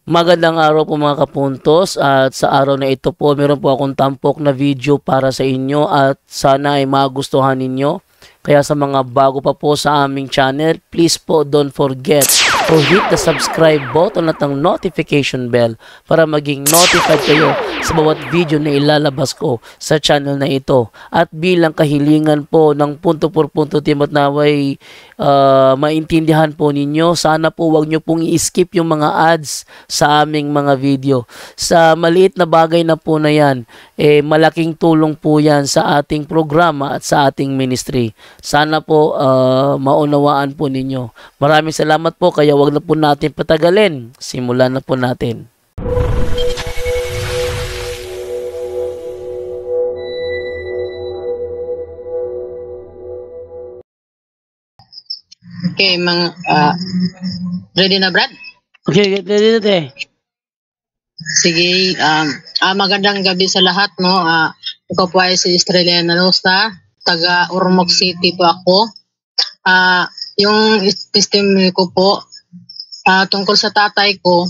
Magandang araw po mga kapuntos, at sa araw na ito po meron po akong tampok na video para sa inyo at sana ay magustuhan ninyo. Kaya sa mga bago pa po sa aming channel, please po don't forget to hit the subscribe button at ang notification bell para maging notified kayo sa bawat video na ilalabas ko sa channel na ito. At bilang kahilingan po ng punto por punto team at naway maintindihan po ninyo, sana po wag nyo pong i-skip yung mga ads sa aming mga video. Sa maliit na bagay na po na yan, malaking tulong po yan sa ating programa at sa ating ministry. Sana po maunawaan po ninyo. Maraming salamat po, kaya wag na po natin patagalin. Simulan na po natin. Okay, ready na Brad? Okay, get ready na te. Sige, magandang gabi sa lahat, no? Ako po ay si Estrella Rosta, taga Ormoc City po ako. Yung testimony ko po, tungkol sa tatay ko.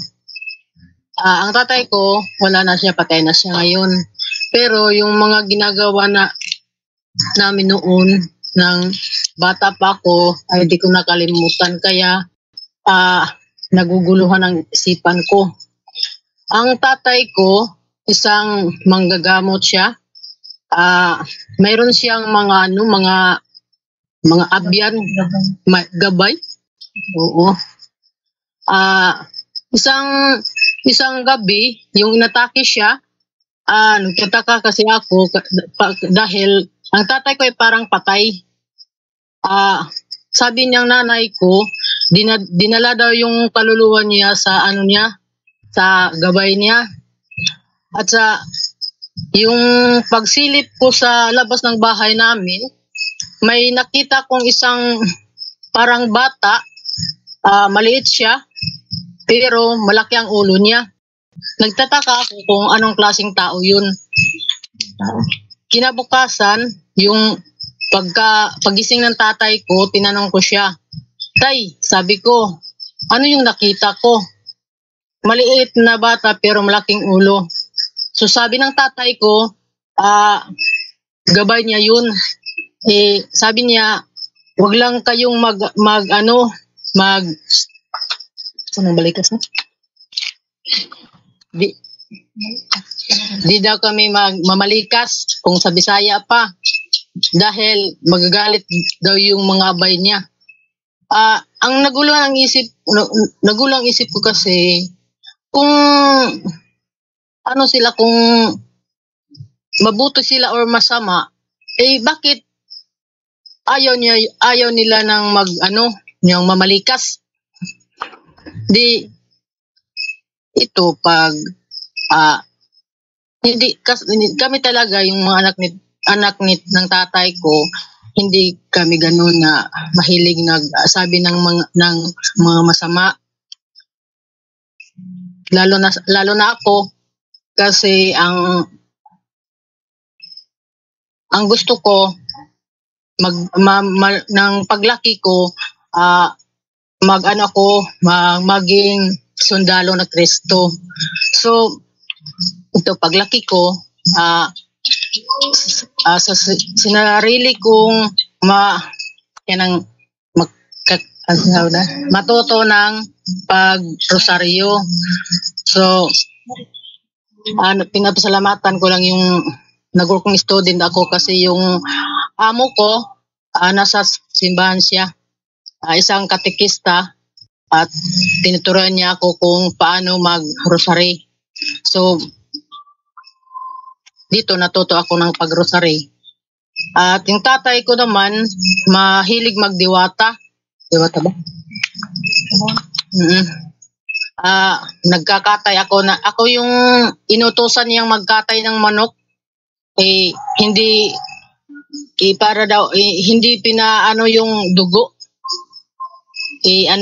Ang tatay ko, wala na siya, patay na siya ngayon. Pero yung mga ginagawa namin noon, ng bata pa ako, ay di ko nakalimutan. Kaya, naguguluhan ang isipan ko. Ang tatay ko, isang manggagamot siya. Mayroon siyang mga abyan, gabay. Oo. Isang gabi, yung inatake siya, nagtataka kasi ako dahil ang tatay ko ay parang patay. Sabi niyang nanay ko, dinala daw yung kaluluwa niya sa sa gabay niya. At sa yung pagsilip ko sa labas ng bahay namin, may nakita kong isang parang bata, maliit siya, pero malaki ang ulo niya. Nagtataka ako kung anong klaseng tao yun. Kinabukasan, yung pagising ng tatay ko, tinanong ko siya, "Tay," sabi ko, "ano yung nakita ko?" Maliit na bata pero malaking ulo. So sabi ng tatay ko, gabay niya yun. Sabi niya, wag lang kayong saan balikas na? Di daw kami mamalikas kung sa Bisaya pa dahil magagalit daw yung mga abay niya. Ang nagulang isip ko kasi kung kung mabuti sila or masama, bakit ayaw nila ng yung mamalikas? Di ito pag kami talaga yung mga anak ng tatay ko, hindi kami ganoon na mahilig sabi ng mga masama. Lalo na ako kasi ang gusto ko ng paglaki ko, maging sundalo na Kristo. So ito paglaki ko, sa sinarili kong matuto ng pag-rosaryo. So pinapasalamatan ko lang yung nag-working student ako kasi yung amo ko nasa simbahan siya, isang katekista, at tinuturuan niya ako kung paano mag-rosary. So dito natuto ako ng pag-rosary. At yung tatay ko naman mahilig magdiwata. Diwata ba? Nagkakatay ako yung inutusan niyang magkatay ng manok. Hindi para daw hindi pinaano yung dugo.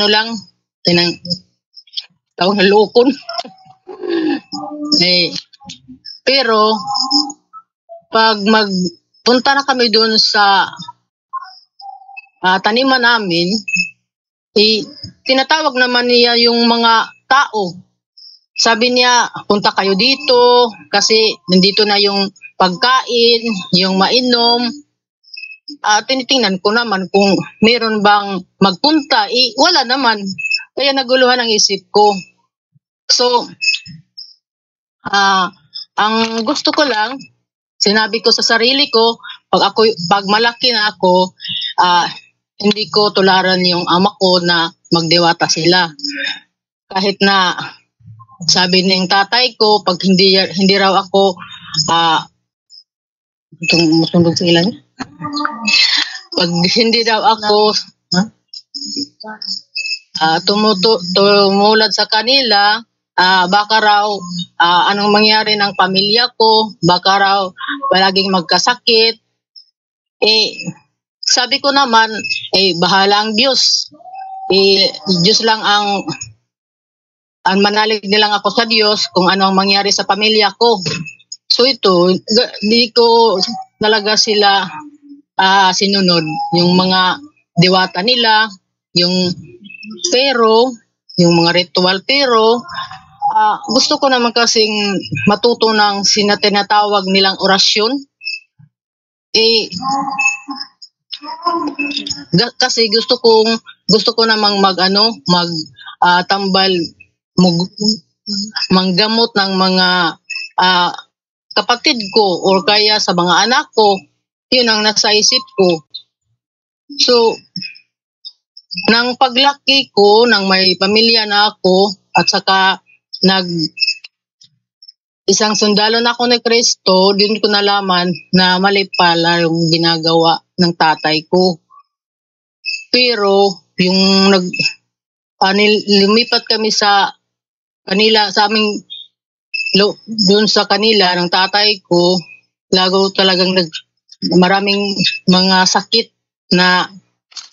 Lang tawag na lukon. Pero pag magpunta na kami doon sa taniman namin, tinatawag naman niya yung mga tao sabi niya, punta kayo dito kasi nandito na yung pagkain, yung mainom. Tinitingnan ko naman kung meron bang magpunta. Wala naman. Kaya naguluhan ang isip ko. So, ang gusto ko lang, sinabi ko sa sarili ko, pag malaki na ako, hindi ko tularan yung ama ko na magdewata sila. Kahit na sabi ng tatay ko, pag hindi raw ako sundog sila niya. Pag hindi daw ako tumulad sa kanila, baka raw anong mangyari ng pamilya ko, baka raw palaging magkasakit. Sabi ko naman, bahala ang Diyos. Diyos lang ang manalig nilang ako sa Diyos kung ano ang mangyari sa pamilya ko. So ito, di ko talaga sila sinunod. Yung mga diwata nila, yung mga ritual, pero gusto ko naman kasing matuto ng tinatawag nilang orasyon. Kasi gusto ko namang tambal, manggamot ng mga kapatid ko or kaya sa mga anak ko. Yun ang nasa isip ko. So, nang paglaki ko, nang may pamilya na ako, at saka isang sundalo na ako ni Kristo, din ko nalaman na mali pala yung ginagawa ng tatay ko. Pero, yung lumipat kami sa kanila, doon sa kanila ng tatay ko, lago talagang maraming mga sakit na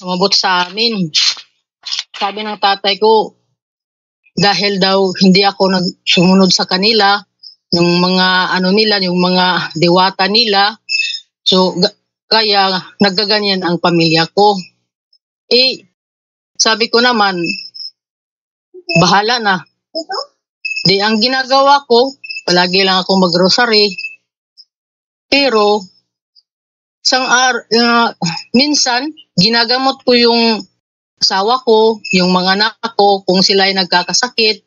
umabot sa amin. Sabi ng tatay ko, dahil daw hindi ako sumunod sa kanila, yung mga yung mga diwata nila, so kaya naggaganyan ang pamilya ko. Sabi ko naman, bahala na. Di ang ginagawa ko, palagi lang ako mag-rosary. Pero minsan ginagamot ko yung asawa ko, yung mga anak ko kung sila ay nagkakasakit.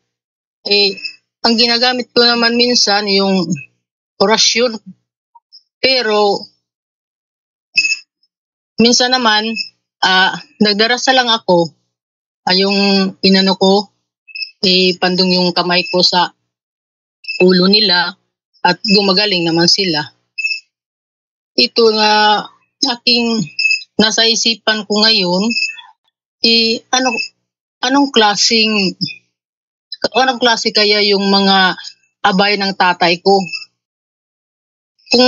Ang ginagamit ko naman minsan yung orasyon. Pero minsan naman nagdarasal lang ako. Yung inano ko, pandong yung kamay ko sa ulo nila at gumagaling naman sila. Ito na aking nasa isipan ko ngayon, anong klase kaya yung mga abay ng tatay ko? Kung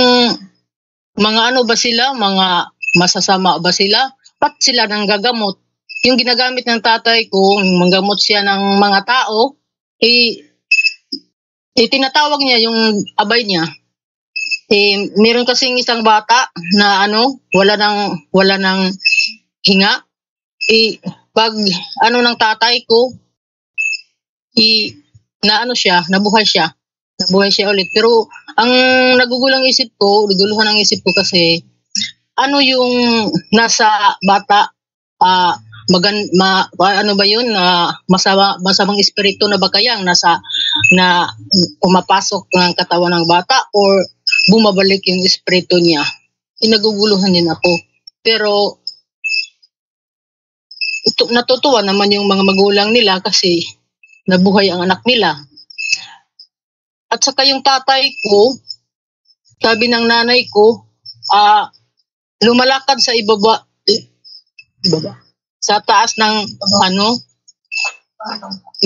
mga ba sila, mga masasama ba sila? Ba't sila nang gagamot? Yung ginagamit ng tatay ko, manggamot siya ng mga tao, tinatawag niya yung abay niya. Meron kasing isang bata na wala nang hinga. Pag ng tatay ko, nabuhay siya ulit. Pero ang naguguluhan ang isip ko kasi yung nasa bata, ba yun, masamang espiritu na ba kayang na pumapasok ng katawan ng bata or bumabalik yung espiritu niya. Naguguluhan din ako. Pero natutuwa naman yung mga magulang nila kasi nabuhay ang anak nila. At saka yung tatay ko, sabi ng nanay ko, lumalakad sa ibaba sa taas ng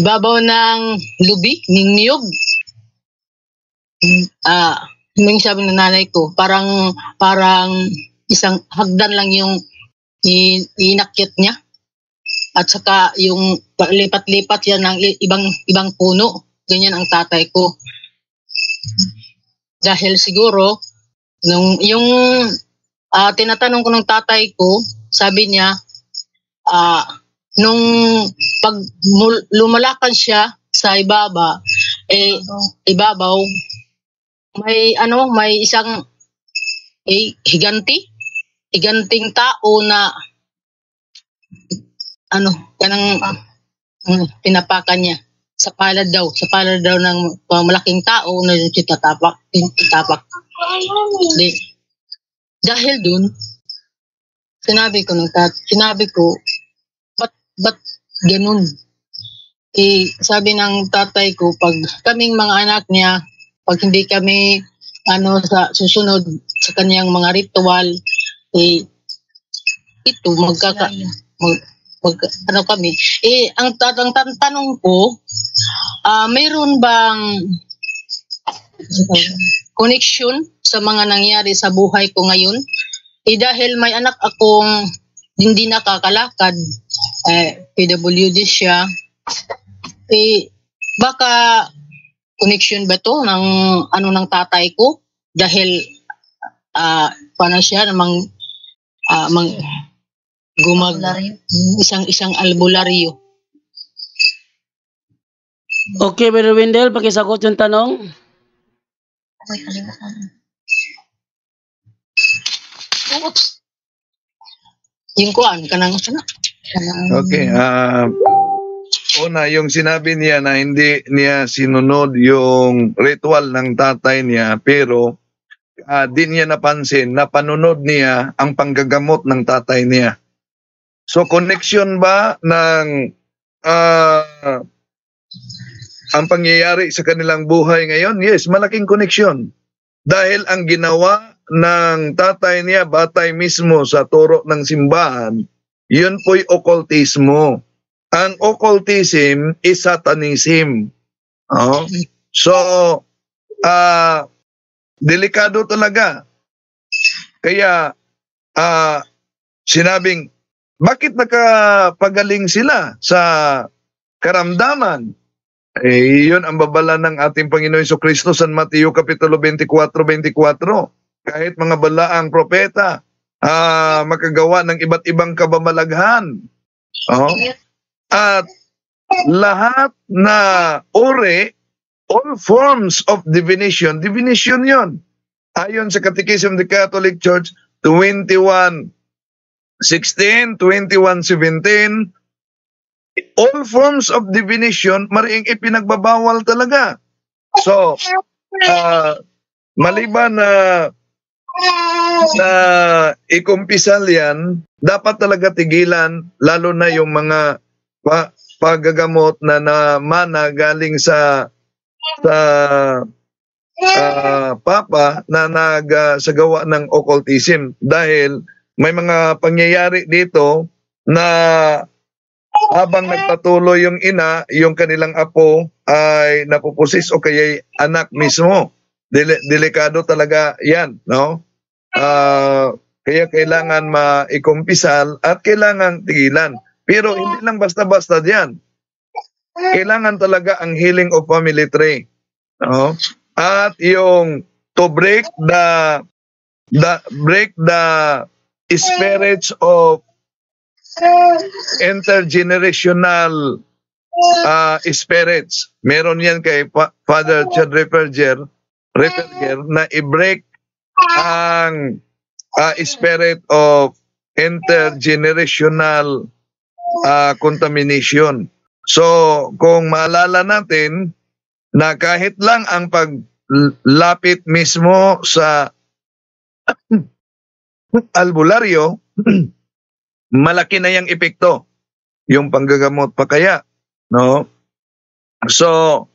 ibabaw ng lubi, ng niyog. Yung sabi ng nanay ko, parang isang hagdan lang yung inakyat niya. At saka yung lipat-lipat yan ng ibang puno. Ganyan ang tatay ko. Dahil siguro, yung tinatanong ko ng tatay ko, sabi niya, nung pag lumalakad siya sa ibaba, ibabaw, may isang higanting tao na kanang tinapakan niya sa palad daw ng malaking tao na tatapak. Dahil dun, sinabi ko, ba't ganun? Sabi ng tatay ko, pag kaming mga anak niya, pag hindi kami sa susunod sa kanyang mga ritual, ito kami. Ang tanong ko, mayroon bang connection sa mga nangyari sa buhay ko ngayon? Dahil may anak akong hindi nakakalakad, PWD siya, baka connection ba to ng tatay ko? Dahil paano siya namang isang albularyo. Okay, Brother Wendell, pakisagot yung tanong. Oops. Yung kuan kanang Okay, una, yung sinabi niya na hindi niya sinunod yung ritual ng tatay niya, pero di niya napansin na panunod niya ang panggagamot ng tatay niya. So, connection ba ng ang pangyayari sa kanilang buhay ngayon? Yes, malaking connection. Dahil ang ginawa ng tatay niya batay mismo sa turo ng simbahan, yun po'y occultismo. Ang occultism is satanism. So, delikado talaga. Kaya, sinabing, bakit nakapagaling sila sa karamdaman? Yun ang babala ng ating Panginoon Jesucristo sa Mateo Kapitulo 24:24. Kahit mga balaang propeta, makagawa ng iba't ibang kababalaghan. At lahat na uri, all forms of divination yun. Ayon sa Catechism of the Catholic Church, 21:16, 21:17, all forms of divination, mariing ipinagbabawal talaga. So, maliban na ikumpisal yan, dapat talaga tigilan, lalo na yung mga paggagamot na mana galing sa papa na nagsagawa ng occultism. Dahil may mga pangyayari dito na habang nagpatuloy yung ina, yung kanilang apo ay napupusis o kaya anak mismo. Delikado talaga yan, no? Kaya kailangan maikumpisal at kailangan tigilan. Pero hindi lang basta-basta diyan. Kailangan talaga ang healing of family tree, no? At yung to break the spirits of intergenerational spirits. Meron yan kay Father Chad Reperger na i-break ang spirit of intergenerational contamination. So, kung maalala natin na kahit lang ang paglapit mismo sa albularyo, malaki na yung epekto, yung panggagamot pa kaya, no? So,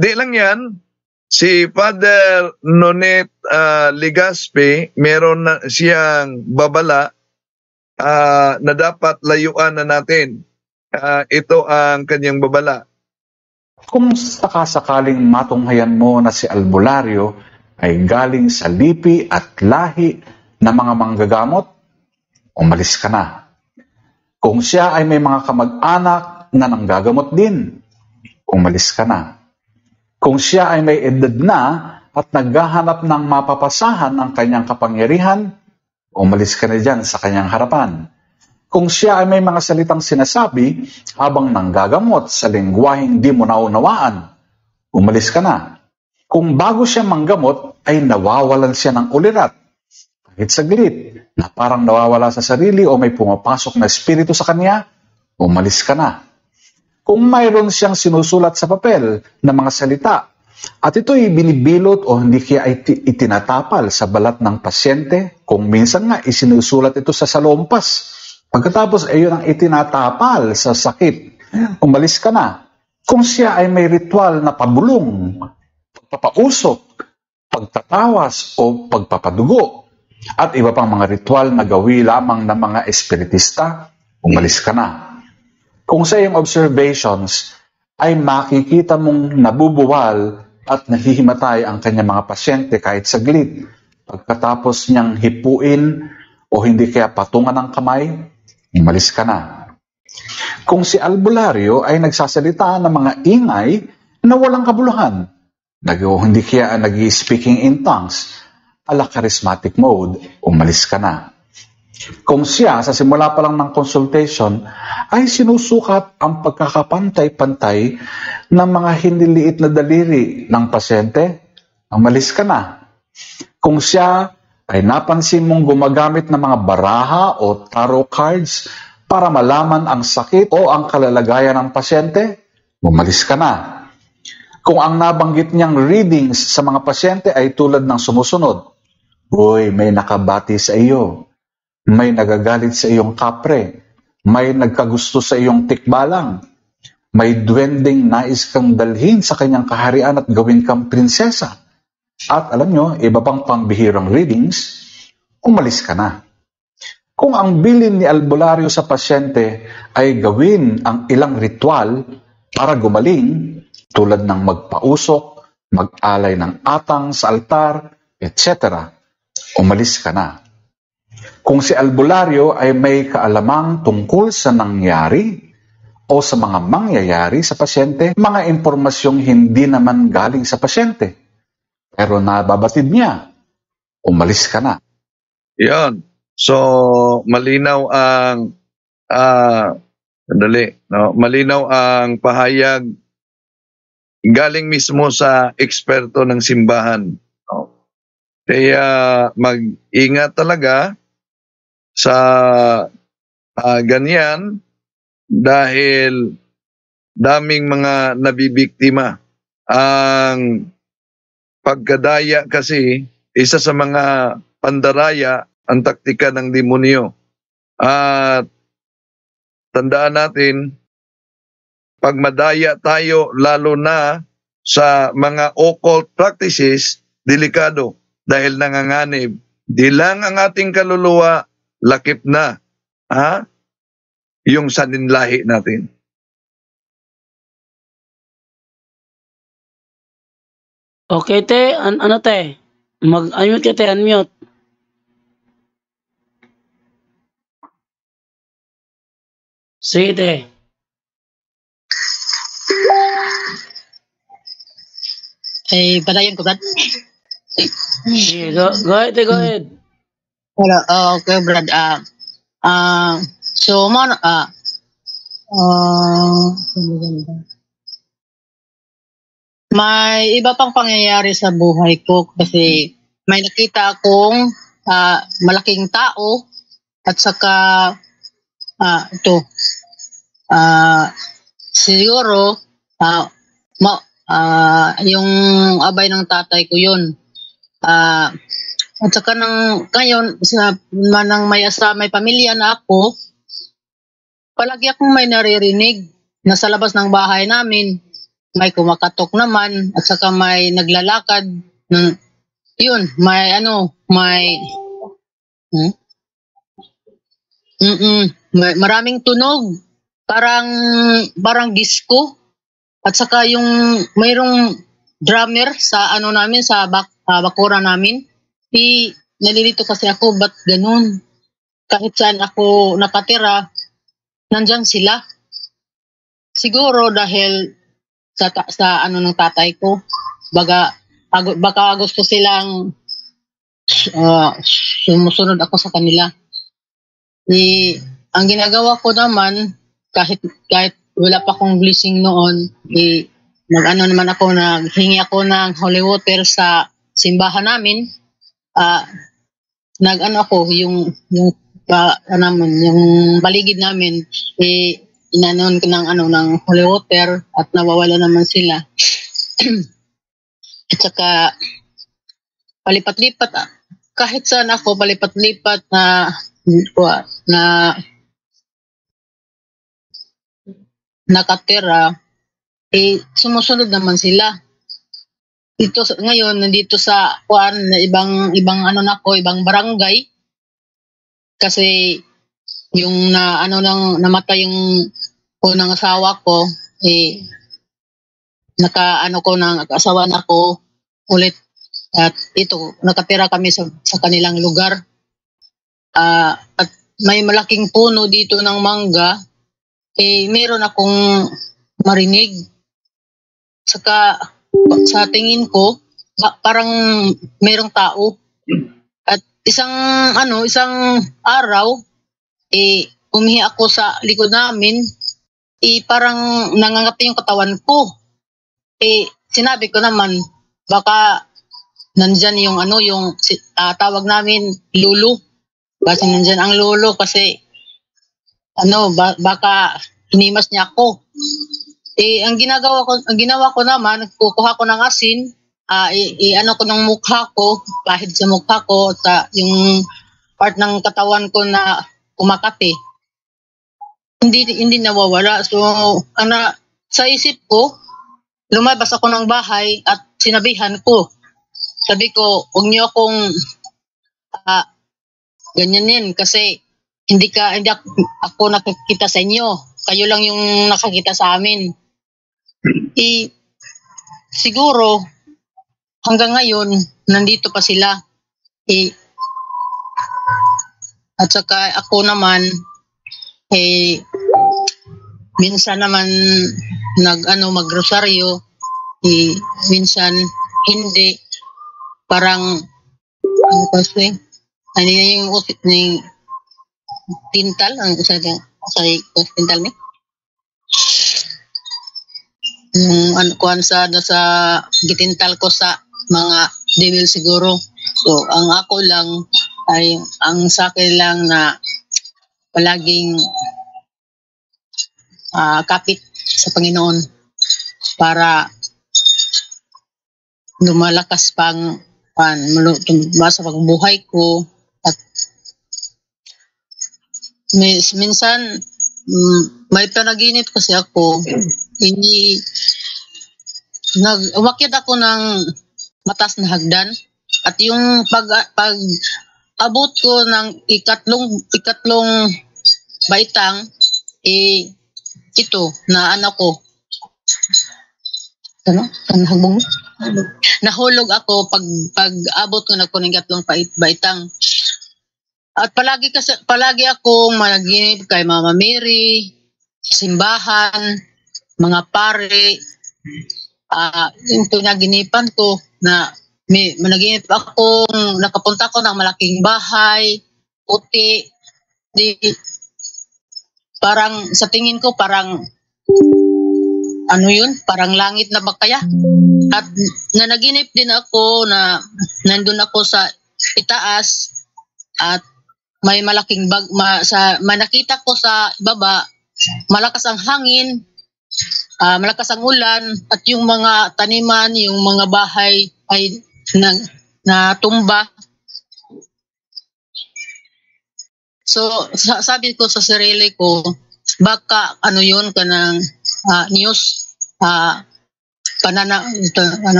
di lang yan, si Father Nonet Ligaspi, meron na siyang babala na dapat layuan na natin. Ito ang kanyang babala. Kung sakasakaling matunghayan mo na si albularyo ay galing sa lipi at lahi ng mga manggagamot, umalis ka na. Kung siya ay may mga kamag-anak na nanggagamot din, umalis ka na. Kung siya ay may edad na at naghahanap ng mapapasahan ng kanyang kapangyarihan, umalis ka na dyan sa kanyang harapan. Kung siya ay may mga salitang sinasabi habang nanggagamot sa lengguwaheng di mo naunawaan, umalis ka na. Kung bago siya manggamot, ay nawawalan siya ng ulirat, kahit saglit, na parang nawawala sa sarili o may pumapasok na espiritu sa kanya, umalis ka na. Kung mayroon siyang sinusulat sa papel na mga salita, at ito'y binibilot o hindi kaya itinatapal sa balat ng pasyente, kung minsan nga isinusulat ito sa salompas, pagkatapos ay yun ang itinatapal sa sakit, umalis ka na. Kung siya ay may ritual na pabulong, pagpapausok, pagtatawas o pagpapadugo, at iba pang mga ritual na gawi lamang ng mga espiritista, umalis ka na. Kung sa iyong observations ay makikita mong nabubuwal at nahihimatay ang kanyang mga pasyente kahit saglit, pagkatapos niyang hipuin o hindi kaya patungan ng kamay, umalis ka na. Kung si albularyo ay nagsasalita ng mga ingay na walang kabuluhan, hindi kaya nag-speaking in tongues, ala charismatic mode, umalis ka na. Kung siya sa simula pa lang ng consultation ay sinusukat ang pagkakapantay-pantay ng mga hiniliit na daliri ng pasyente, umalis ka na. Kung siya ay napansin mong gumagamit ng mga baraha o tarot cards para malaman ang sakit o ang kalalagayan ng pasyente, umalis ka na. Kung ang nabanggit niyang readings sa mga pasyente ay tulad ng sumusunod, "Uy, may nakabati sa iyo. May nagagalit sa iyong kapre. May nagkagusto sa iyong tikbalang. May duwending nais kang dalhin sa kanyang kaharian at gawin kang prinsesa." At alam nyo, iba pang pambihirang readings, umalis ka na. Kung ang bilin ni albularyo sa pasyente ay gawin ang ilang ritual para gumaling, tulad ng magpausok, mag-alay ng atang sa altar, etc., umalis ka na. Kung si albularyo ay may kaalamang tungkol sa nangyari o sa mga mangyayari sa pasyente, mga impormasyong hindi naman galing sa pasyente, pero nababatid niya, umalis ka na. Yan. So, malinaw ang malinaw ang pahayag galing mismo sa eksperto ng simbahan. No? Kaya mag-ingat talaga sa ganyan dahil daming mga nabibiktima. Ang pagkadaya kasi, isa sa mga pandaraya ang taktika ng demonyo. At tandaan natin, pag madaya tayo, lalo na sa mga occult practices, delikado dahil nanganganib. Di lang ang ating kaluluwa, lakip na yung saninlahi natin. Okay, te. Ano, te? Mag-unmute ka, te. Unmute. Sige, te. Patayin ko, Brad. Sige, go ahead, te. Go ahead. Wala, okay, Brad. So, may iba pang pangyayari sa buhay ko kasi may nakita akong malaking tao at saka siguro yung abay ng tatay ko yun. At saka ngayon, manang may pamilya na ako, palagi akong may naririnig na sa labas ng bahay namin, may kumakatok naman, at saka may naglalakad. Yun, may maraming tunog, parang disco. At saka yung mayroong drummer sa namin, sa bakura namin. Nalilito kasi ako, ba't ganun? Kahit saan ako nakatira, nandyan sila. Siguro dahil sa ng tatay ko, baka gusto silang sumusunod ako sa kanila. Ang ginagawa ko naman, kahit wala pa akong blessing noon, nag-ano naman ako, naghingi ako ng holy water sa simbahan namin. Nag-ano ako, yung baligid namin, inanon ko ng holy water at nawawala naman sila. At saka, palipat-lipat, kahit saan ako, palipat-lipat na nakatira, sumusunod naman sila. Ngayon, nandito sa ibang ibang barangay, kasi yung namatay yung unang asawa ko, naka-asawa na ako ulit, at ito, nakatira kami sa kanilang lugar. At may malaking puno dito ng mangga, meron akong marinig. Saka sa tingin ko, parang merong tao. At isang araw, umihi ako sa likod namin, parang nangangati yung katawan ko. Sinabi ko naman, baka nandyan yung tawag namin lulu. Kasi nandyan ang lulu, kasi baka hinimas niya ako. Ang ginawa ko naman, kukuha ko ng asin, ko ng mukha ko, pahid sa mukha ko, sa yung part ng katawan ko na kumakati. Hindi nawawala. So, sa isip ko, lumabas ako ng bahay at sinabihan ko. Sabi ko, huwag niyo akong ganyanin, kasi hindi ako nakakita sa inyo. Kayo lang yung nakakita sa amin. Siguro, hanggang ngayon, nandito pa sila. At saka ako naman, minsan naman magrosaryo, minsan hindi. Parang, yung tintal, tintal ni? Yung sa gitintal ko sa mga devil siguro. So, ang ako lang ay, ang sa akin lang na palaging kapit sa Panginoon para lumalakas pang sa pagbuhay ko. At minsan may panaginip kasi ako, umakyat ako ng mataas na hagdan, at yung pag abot ko ng ikatlong baitang, ito na ko, nahulog ako pag abot ko na ng ikatlong baitang. At palagi akong managinip kay Mama Mary, simbahan, mga pare. Yung pinaginipan ko na managinip akong nakapunta ko ng malaking bahay, puti. Parang sa tingin ko, parang parang langit na ba kaya? At nanaginip din ako na nandun ako sa itaas, at may malaking nakita ko sa baba, malakas ang hangin, malakas ang ulan, at yung mga taniman, yung mga bahay ay natumba. So, sabi ko sa sarili ko, baka yun kanang news,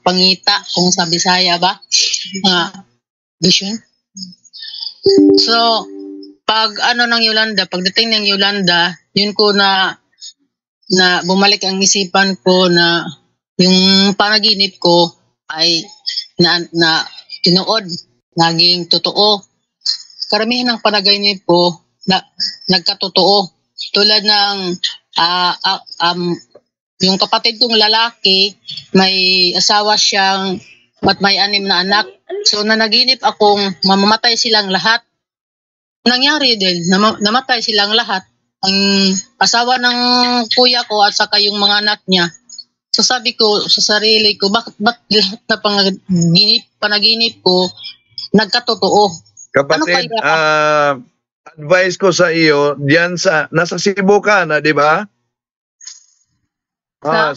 pangita kung sa Bisaya ba, vision. So, pagdating ng Yolanda, yun ko na bumalik ang isipan ko na yung panaginip ko ay na tinuod, naging totoo. Karamihan ng panaginip ko nagkatotoo. Tulad ng yung kapatid kong lalaki, may asawa siyang at may 6 na anak. So nanaginip akong mamamatay silang lahat. Nangyari din, namatay silang lahat. ang asawa ng kuya ko at saka yung mga anak niya. So sabi ko sa sarili ko, ba't lahat na panaginip ko nagkatotoo? Kapatid, Ano kaya? advice ko sa iyo, diyan nasa Cebu ka na, di ba?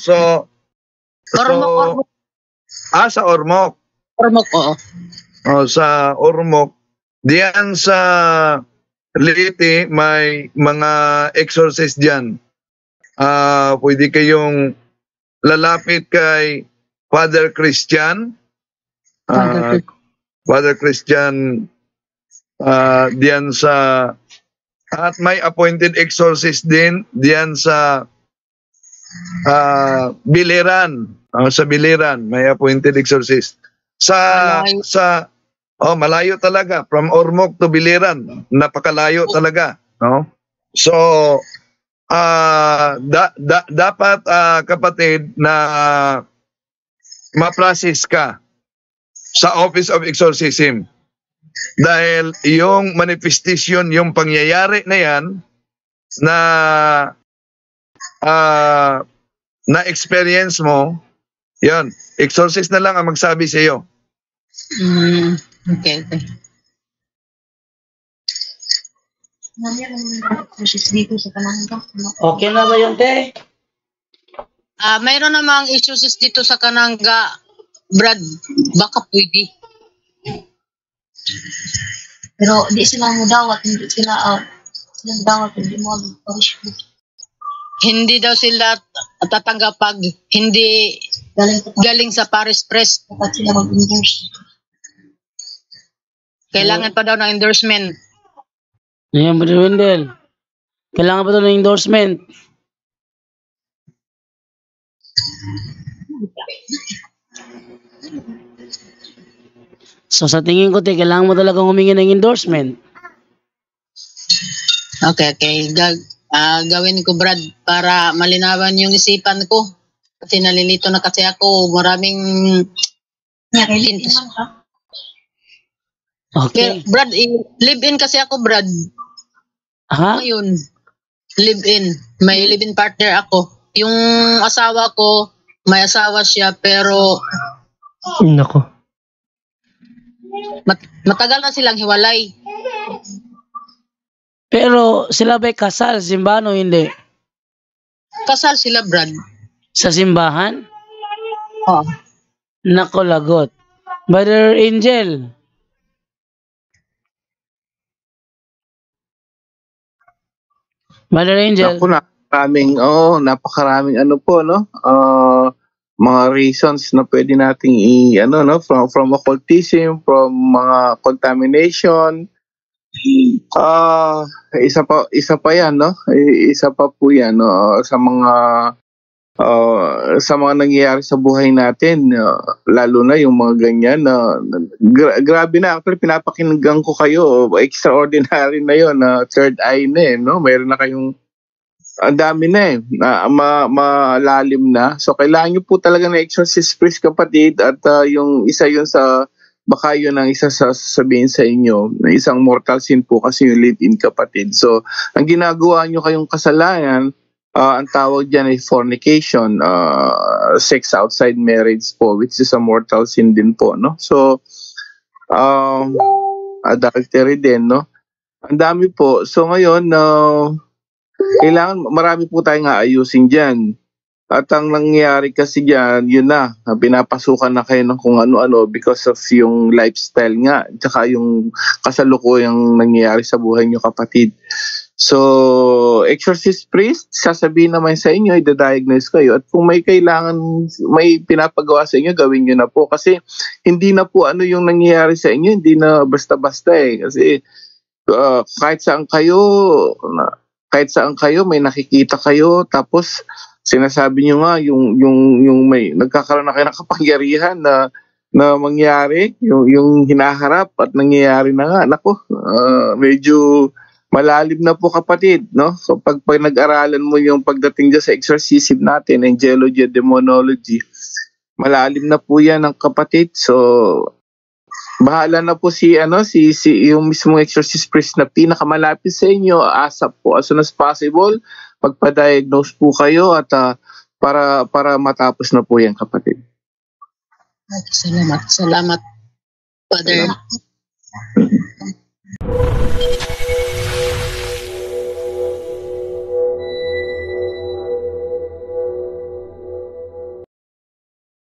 So, Ormoc. sa Ormoc. Ormoc, oo. Sa Ormoc, diyan sa Leyte, may mga exorcist diyan. Pwede kayong lalapit kay Father Christian. Father Christian diyan sa, at may appointed exorcist din diyan sa Biliran. Sa Biliran may appointed exorcist. Malayo talaga from Ormoc to Biliran. Napakalayo talaga, no? So dapat kapatid na ma-process ka sa Office of Exorcism. Dahil yung manifestation, yung pangyayari na yan na experience mo, yan, exorcist na lang ang magsabi sa iyo. Okay. Okay na ba yun, te? Mayroon namang exorcist dito sa Kananga, Brad. Baka pwede. Pero di sila mo dawat, hindi sila dawat, hindi mo parish. Hindi daw sila tatanggap pag hindi galing sa Paris Press. Dapat sila mag-endorse. Kailangan pa daw ng endorsement. Ayan, Brother Wendell. Kailangan pa ito ng endorsement. So sa tingin ko, kailangan mo talagang humingi ng endorsement. Okay. Gawin ko, Brad, para malinawan yung isipan ko. Kasi nalilito na kasi ako. Maraming Relate naman ka. Okay. Brad, live-in kasi ako, Brad. Ha? Ngayon, live-in. May live-in partner ako. Yung asawa ko, may asawa siya, pero Nako. matagal na silang hiwalay. Pero sila ba'y kasal? Simbano hindi? Kasal sila, Brad. Sa simbahan? Oh. Nako, lagot. Brother Angel. Brother Angel. Naku, napakaraming ano po, no? Mga reasons na pwede nating from occultism, from mga contamination. Isa pa yan, no? Isa pa po yan, no? Sa mga nangyayari sa buhay natin, lalo na yung mga ganyan na grabe na. Actually, pinapakinggan ko kayo, extraordinary na yun, third eye na no? Mayroon na kayong ang dami na malalim na. So kailangan nyo po talaga na exorcist priest, kapatid, at yung isa yun sa baka yun ang isa sa sabihin sa inyo na isang mortal sin po kasi yung live-in, kapatid. So ang ginagawa nyo kayong kasalanan, ang tawag dyan ay fornication, sex outside marriage po, which is a mortal sin din po, no? So adultery din, no? Ang dami po. So ngayon, kailangan marami po tayong aayusin dyan. At ang nangyayari kasi dyan, yun na, pinapasukan na kayo ng kung ano-ano because of yung lifestyle nga, tsaka yung kasalukuyang nangyayari sa buhay nyo, kapatid. So, exorcist priest, sasabihin naman sa inyo, i-diagnose kayo. At kung may kailangan, may pinapagawa sa inyo, gawin nyo na po. Kasi hindi na po ano yung nangyayari sa inyo, hindi na basta-basta Kasi kahit saan kayo, may nakikita kayo, tapos sinasabi nyo nga yung may nagkakaroon na kayo ng kapangyarihan na mangyari, yung hinaharap at nangyayari na nga. Nako, medyo malalim na po, kapatid, no? So pag nag-aralan mo yung pagdating dyan sa exorcism natin, angelology, demonology, malalim na po yan ng kapatid. So Bahala na po si yung mismong exorcist priest na pinakamalapit sa inyo. ASAP po, as soon as possible, pagpa-diagnose po kayo at para matapos na po yan, kapatid. Salamat, Father. Salamat.